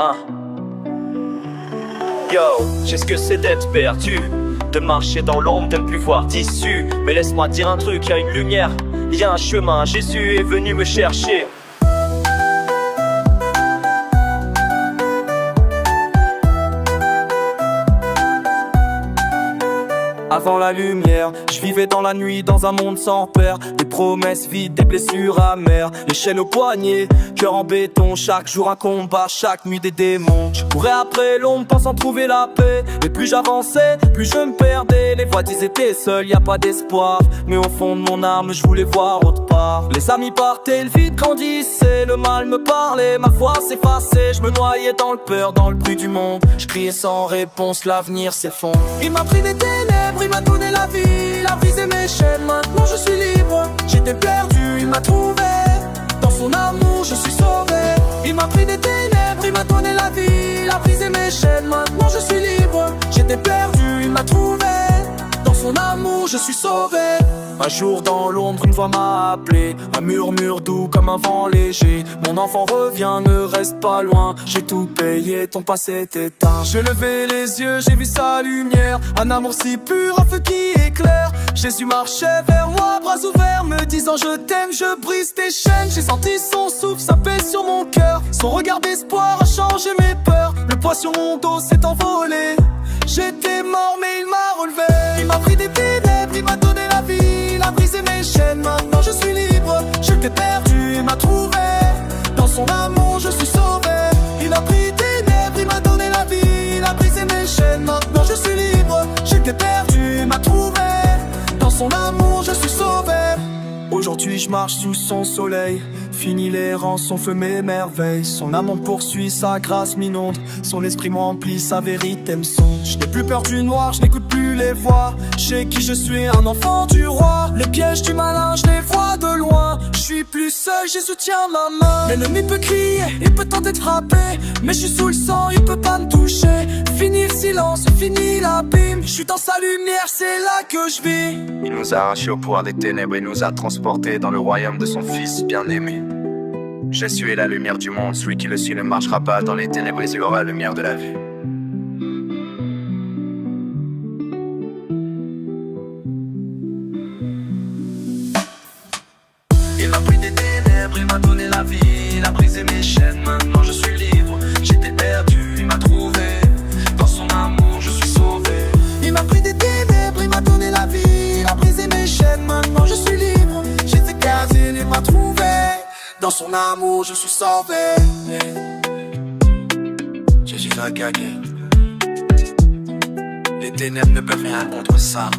Hein. Yo, j'ai ce que c'est d'être perdu, de marcher dans l'ombre, de ne plus voir d'issue. Mais laisse-moi dire un truc, y a une lumière, y a un chemin, Jésus est venu me chercher. Avant la lumière, je vivais dans la nuit, dans un monde sans père. Des promesses vides, des blessures amères, les chaînes au poignet, cœur en béton. Chaque jour un combat, chaque nuit des démons. Je courais après l'ombre, pensant trouver la paix. Et plus j'avançais, plus je me perdais. Les voix disaient t'es seul, y a pas d'espoir. Mais au fond de mon âme, je voulais voir autre part. Les amis partaient, le vide grandissait. Le mal me parlait, ma foi s'effaçait. Je me noyais dans le peur, dans le bruit du monde. Je criais sans réponse, l'avenir s'effondre. Il m'a pris des ténèbres, il m'a donné la vie, il a brisé mes chaînes, maintenant je suis libre. J'étais perdu, il m'a trouvé, dans son amour je suis sauvé. Il m'a pris des ténèbres, il m'a donné la vie, il a brisé mes chaînes, maintenant je suis libre. J'étais perdu, il m'a trouvé, dans son amour je suis sauvé. Un jour dans l'ombre une voix m'a appelé, un murmure doux comme un vent léger. Mon enfant revient, ne reste pas loin, j'ai tout payé, ton passé est éteint. J'ai levé les yeux, j'ai vu sa lumière, un amour si pur, un feu qui éclaire. Jésus marchait vers moi, bras ouverts, me disant je t'aime, je brise tes chaînes. J'ai senti son souffle, sa paix sur mon cœur, son regard d'espoir a changé mes peurs. Le poids sur mon dos s'est envolé, j'étais mort mais il m'a relevé. Il m'a pris des ténèbres, il m'a donné la vie, il a brisé mes chaînes, maintenant je suis libre. J'étais perdu, il m'a trouvé, dans son amour je suis sauvé. Il a pris des ténèbres, il m'a donné la vie, il a brisé mes chaînes, maintenant je suis libre. J'étais perdu, il m'a trouvé, dans son amour je suis sauvé. Aujourd'hui je marche sous son soleil, fini l'errance, son feu mes merveilles. Son amour me poursuit, sa grâce m'inonde, son esprit m'emplit, sa vérité me sonde. Je n'ai plus peur du noir, je n'écoute plus les voix, je sais qui je suis, un enfant du roi. Les pièges du malin, je les vois de loin, je suis plus seul, j'ai soutien de la main. L'ennemi peut crier, il peut tenter de frapper, mais je suis sous le sang, il peut pas me toucher. Fini le silence, fini l'abîme, je suis dans sa lumière, c'est là que je vis. Il nous a arrachés au pouvoir des ténèbres et nous a transportés dans le royaume de son Fils bien-aimé. Jésus est la lumière du monde, celui qui le suit ne marchera pas dans les ténèbres, il aura la lumière de la vie. Il m'a pris des ténèbres, il m'a donné la vie, il a brisé mes chaînes, maintenant je suis libre. J'étais perdu, il m'a trouvé, dans son amour je suis sauvé. Il m'a pris des ténèbres, il m'a donné la vie, il a brisé mes chaînes, maintenant je suis libre. J'étais perdu, il m'a trouvé, dans son amour je suis sauvé. Jésus a gagné, les ténèbres ne peuvent rien contre ça.